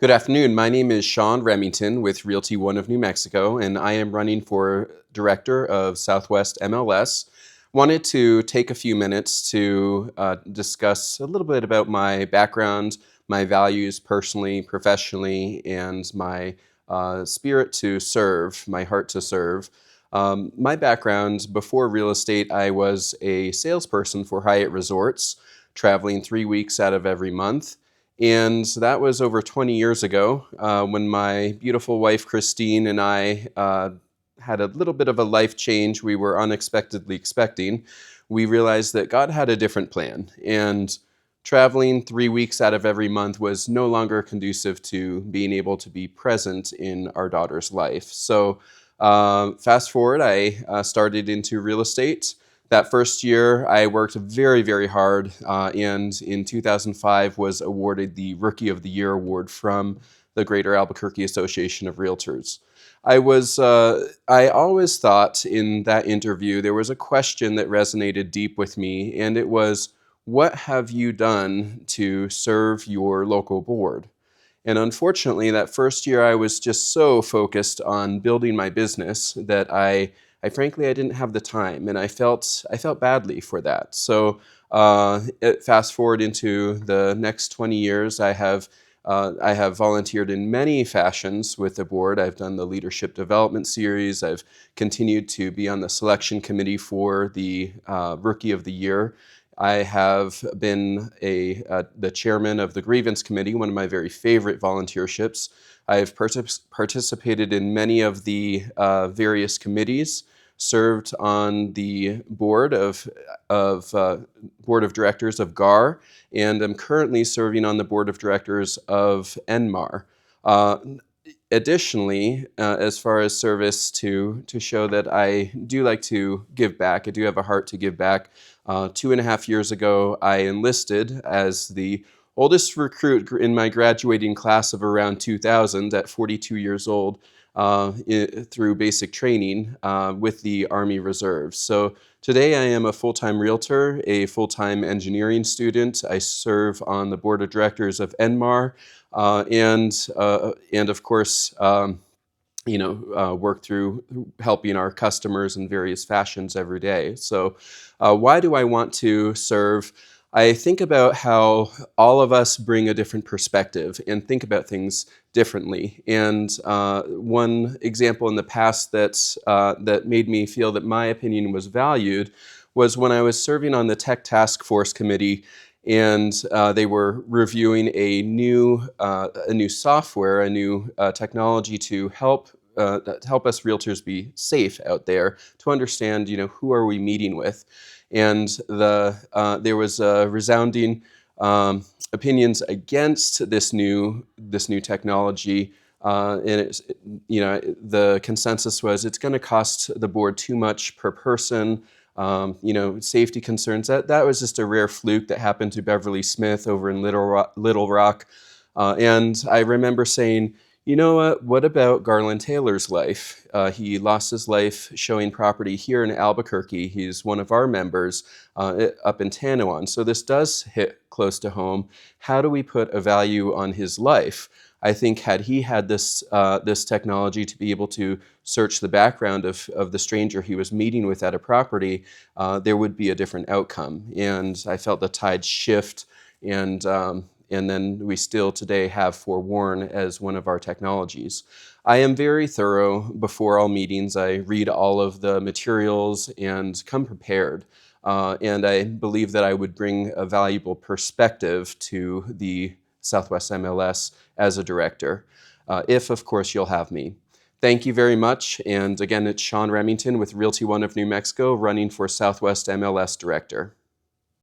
Good afternoon. My name is Sean Remington with Realty One of New Mexico, and I am running for Director of Southwest MLS. Wanted to take a few minutes to discuss a little bit about my background, my values personally, professionally, and my spirit to serve, my heart to serve. My background before real estate, I was a salesperson for Hyatt Resorts, traveling 3 weeks out of every month. And that was over 20 years ago when my beautiful wife, Christine, and I had a little bit of a life change we were unexpectedly expecting. We realized that God had a different plan, and traveling 3 weeks out of every month was no longer conducive to being able to be present in our daughter's life. So fast forward, I started into real estate. That first year, I worked very, very hard, and in 2005 was awarded the Rookie of the Year award from the Greater Albuquerque Association of Realtors. I always thought in that interview there was a question that resonated deep with me, and it was, what have you done to serve your local board? And unfortunately, that first year I was just so focused on building my business that I frankly I didn't have the time, and I felt badly for that. So fast forward into the next 20 years, I have volunteered in many fashions with the board. I've done the leadership development series. I've continued to be on the selection committee for the Rookie of the Year. I have been the chairman of the grievance committee, one of my very favorite volunteerships. I've participated in many of the various committees, served on the board of directors of GAR, and I'm currently serving on the board of directors of NMAR. Additionally, as far as service to show that I do like to give back, I do have a heart to give back. 2.5 years ago, I enlisted as the oldest recruit in my graduating class of around 2000 at 42 years old through basic training with the Army Reserve. So today I am a full-time realtor, a full-time engineering student. I serve on the board of directors of NMAR, and of course, work through helping our customers in various fashions every day. So why do I want to serve? I think about how all of us bring a different perspective and think about things differently. And one example in the past that made me feel that my opinion was valued was when I was serving on the Tech Task Force Committee, and they were reviewing a new software, a new technology to help us realtors be safe out there, to understand, who are we meeting with. And there was resounding opinions against this new technology, and the consensus was it's going to cost the board too much per person. Safety concerns. That was just a rare fluke that happened to Beverly Smith over in Little Rock. And I remember saying, you know what about Garland Taylor's life? He lost his life showing property here in Albuquerque. He's one of our members up in Tanouan. So this does hit close to home. How do we put a value on his life? I think had he had this technology to be able to search the background of the stranger he was meeting with at a property, there would be a different outcome. And I felt the tide shift, and then we still today have Forewarn as one of our technologies. I am very thorough before all meetings. I read all of the materials and come prepared. And I believe that I would bring a valuable perspective to the Southwest MLS as a director, if, of course, you'll have me. Thank you very much. And again, it's Sean Remington with Realty One of New Mexico, running for Southwest MLS Director.